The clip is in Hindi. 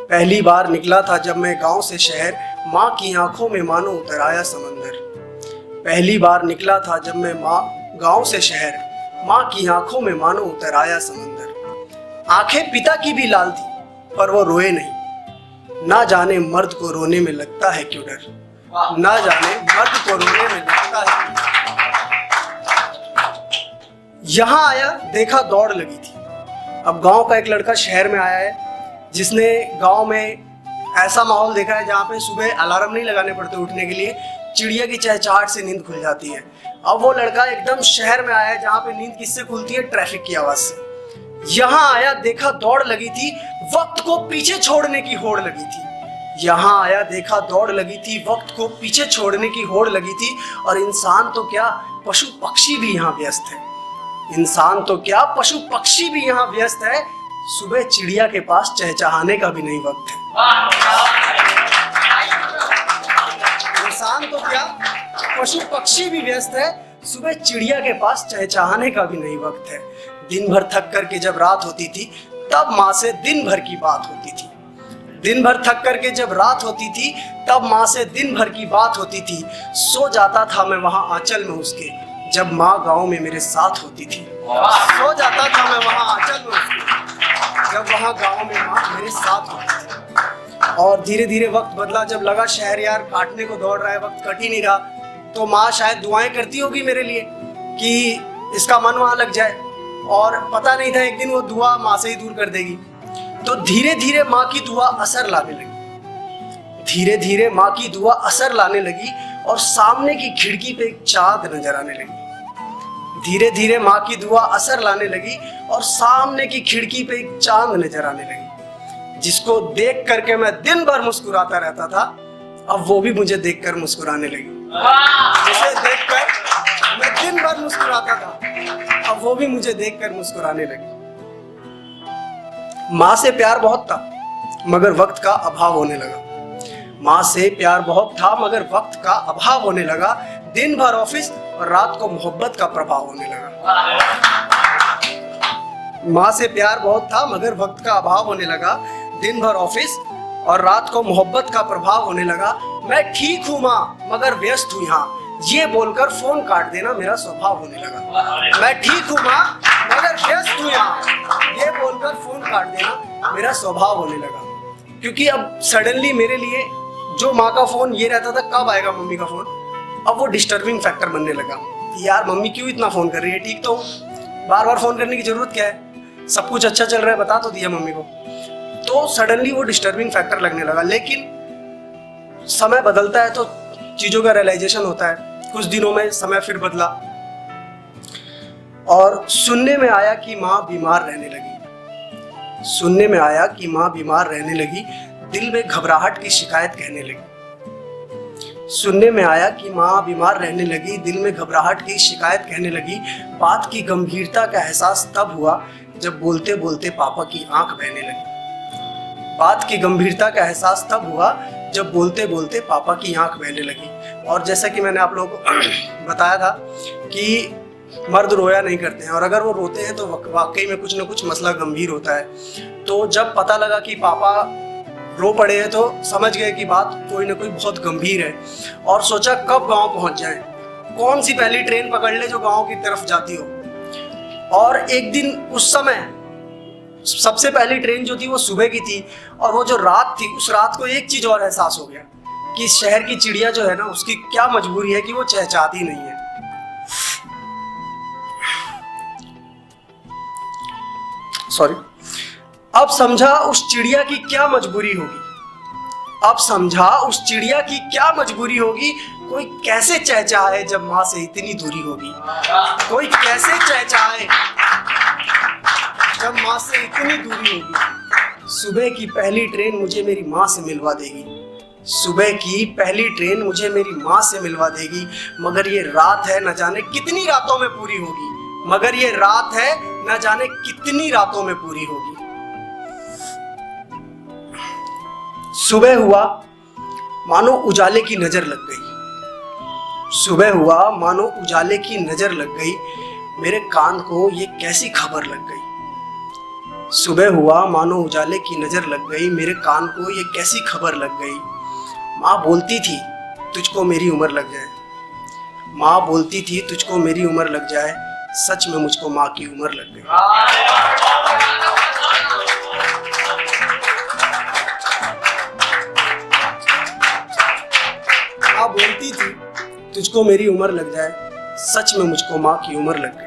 पहली बार निकला था जब मैं गांव से शहर, माँ की आंखों में मानो उतर आया समंदर। पहली बार निकला था जब मैं गांव से शहर, माँ की आंखों में मानो उतर आया समंदर। आंखें पिता की भी लाल थी पर वो रोए नहीं। ना जाने मर्द को रोने में लगता है क्यों डर, ना जाने मर्द को रोने में लगता है। यहाँ आया देखा दौड़ लगी थी। अब गांव का एक लड़का शहर में आया है जिसने गांव में ऐसा माहौल देखा है जहाँ पे सुबह अलार्म नहीं लगाने पड़ते उठने के लिए, चिड़िया की चहचहाहट से नींद खुल जाती है। अब वो लड़का एकदम शहर में आया है जहाँ पे नींद किससे खुलती है? ट्रैफिक की आवाज से। यहाँ आया देखा दौड़ लगी थी, वक्त को पीछे छोड़ने की होड़ लगी थी। यहाँ आया देखा दौड़ लगी थी, वक्त को पीछे छोड़ने की होड़ लगी थी। और इंसान तो क्या पशु पक्षी भी यहाँ व्यस्त है। इंसान तो क्या पशु पक्षी भी यहाँ व्यस्त है। सुबह चिड़िया के पास चहचहाने का भी नहीं वक्त है। इंसान तो क्या पशु पक्षी भी व्यस्त है, सुबह चिड़िया के पास चहचहाने का भी नहीं वक्त है। दिन भर थक करके जब रात होती थी तब माँ से दिन भर की बात होती थी। दिन भर थक करके जब रात होती थी तब माँ से दिन भर की बात होती थी। सो जाता था मैं वहाँ आंचल में उसके, जब माँ गाँव में मेरे साथ होती थी। सो जाता था मैं वहाँ आंचल में उसके, जब वहाँ गाँव में माँ मेरे साथ होती थी। और धीरे धीरे वक्त बदला। जब लगा शहर यार काटने को दौड़ रहा है, वक्त कट ही नहीं रहा, तो माँ शायद दुआएं करती होगी मेरे लिए कि इसका मन वहाँ लग जाए। और पता नहीं था एक दिन वो दुआ माँ से ही दूर कर देगी। तो धीरे धीरे माँ की दुआ असर लाने लगी। धीरे धीरे माँ की दुआ असर लाने लगी और सामने की खिड़की पे एक चाँद नजर आने लगी। धीरे धीरे माँ की दुआ असर लाने लगी और सामने की खिड़की पे एक चांद नजर आने लगी, जिसको देख करके मैं दिन भर मुस्कुराता रहता था। अब वो भी मुझे देखकर मुस्कुराने लगी। जिसे देखकर मैं दिन भर मुस्कुराता था, अब वो भी मुझे देखकर मुस्कुराने लगी। माँ से प्यार बहुत था मगर वक्त का अभाव होने लगा। माँ से प्यार बहुत था मगर वक्त का अभाव होने लगा। दिन भर ऑफिस और रात को मोहब्बत का प्रभाव होने लगा। माँ से प्यार बहुत था मगर वक्त का अभाव होने लगा। दिन भर ऑफिस और रात को मोहब्बत का प्रभाव होने लगा। मैं ठीक हूँ माँ मगर व्यस्त हूँ यहाँ, ये बोलकर फोन काट देना मेरा स्वभाव होने लगा। मैं ठीक हूँ माँ मगर व्यस्त हूँ यहाँ, ये बोलकर फोन काट देना मेरा स्वभाव होने लगा। क्योंकि अब सडनली मेरे लिए जो माँ का फोन ये रहता था कब आएगा मम्मी का फोन, अब वो डिस्टर्बिंग फैक्टर बनने लगा। यार मम्मी क्यों इतना फोन कर रही है, ठीक तो बार बार फोन करने की जरूरत क्या है, सब कुछ अच्छा चल रहा है बता तो दिया मम्मी को। तो सडनली वो डिस्टर्बिंग फैक्टर लगने लगा। लेकिन समय बदलता है तो चीजों का रियलाइजेशन होता है। कुछ दिनों में समय फिर बदला और सुनने में आया कि माँ बीमार रहने लगी। सुनने में आया कि माँ बीमार रहने लगी, दिल में घबराहट की शिकायत कहने लगी। सुनने में आया कि माँ बीमार रहने लगी, दिल में घबराहट की शिकायत कहने लगी। बात की गंभीरता का एहसास तब हुआ जब बोलते बोलते पापा की आंख बहने लगी। बात की गंभीरता का एहसास तब हुआ जब बोलते बोलते पापा की आंख बहने लगी। और जैसा कि मैंने आप लोगों को बताया था कि मर्द रोया नहीं करते हैं, और अगर वो रोते हैं तो वाकई में कुछ ना कुछ मसला गंभीर होता है। तो जब पता लगा कि पापा रो पड़े हैं तो समझ गए कि बात कोई ना कोई बहुत गंभीर है। और सोचा कब गांव पहुंच जाएं, कौन सी पहली ट्रेन पकड़ ले जो गांव की तरफ जाती हो। और एक दिन उस समय सबसे पहली ट्रेन जो थी वो सुबह की थी। और वो जो रात थी, उस रात को एक चीज और एहसास हो गया कि शहर की चिड़िया जो है ना, उसकी क्या मजबूरी है कि वो चहचहाती नहीं है। सॉरी। अब समझा उस चिड़िया की क्या मजबूरी होगी। अब समझा उस चिड़िया की क्या मजबूरी होगी। कोई कैसे चहचहाए जब माँ से इतनी दूरी होगी। कोई कैसे चहचहाए जब माँ से इतनी दूरी होगी। सुबह की पहली ट्रेन मुझे मेरी माँ से मिलवा देगी। सुबह की पहली ट्रेन मुझे मेरी माँ से मिलवा देगी। मगर ये रात है न जाने कितनी रातों में पूरी होगी। मगर ये रात है न जाने कितनी रातों में पूरी होगी। सुबह हुआ मानो उजाले की नजर लग गई। सुबह हुआ मानो उजाले की नजर लग गई। मेरे कान को ये कैसी खबर लग गई। सुबह हुआ मानो उजाले की नजर लग गई, मेरे कान को ये कैसी खबर लग गई। माँ बोलती थी तुझको मेरी उम्र लग जाए, माँ बोलती थी तुझको मेरी उम्र लग जाए, सच में मुझको माँ की उम्र लग गई। माँ बोलती थी तुझको मेरी उम्र लग जाए, सच में मुझको माँ की उम्र लग गई।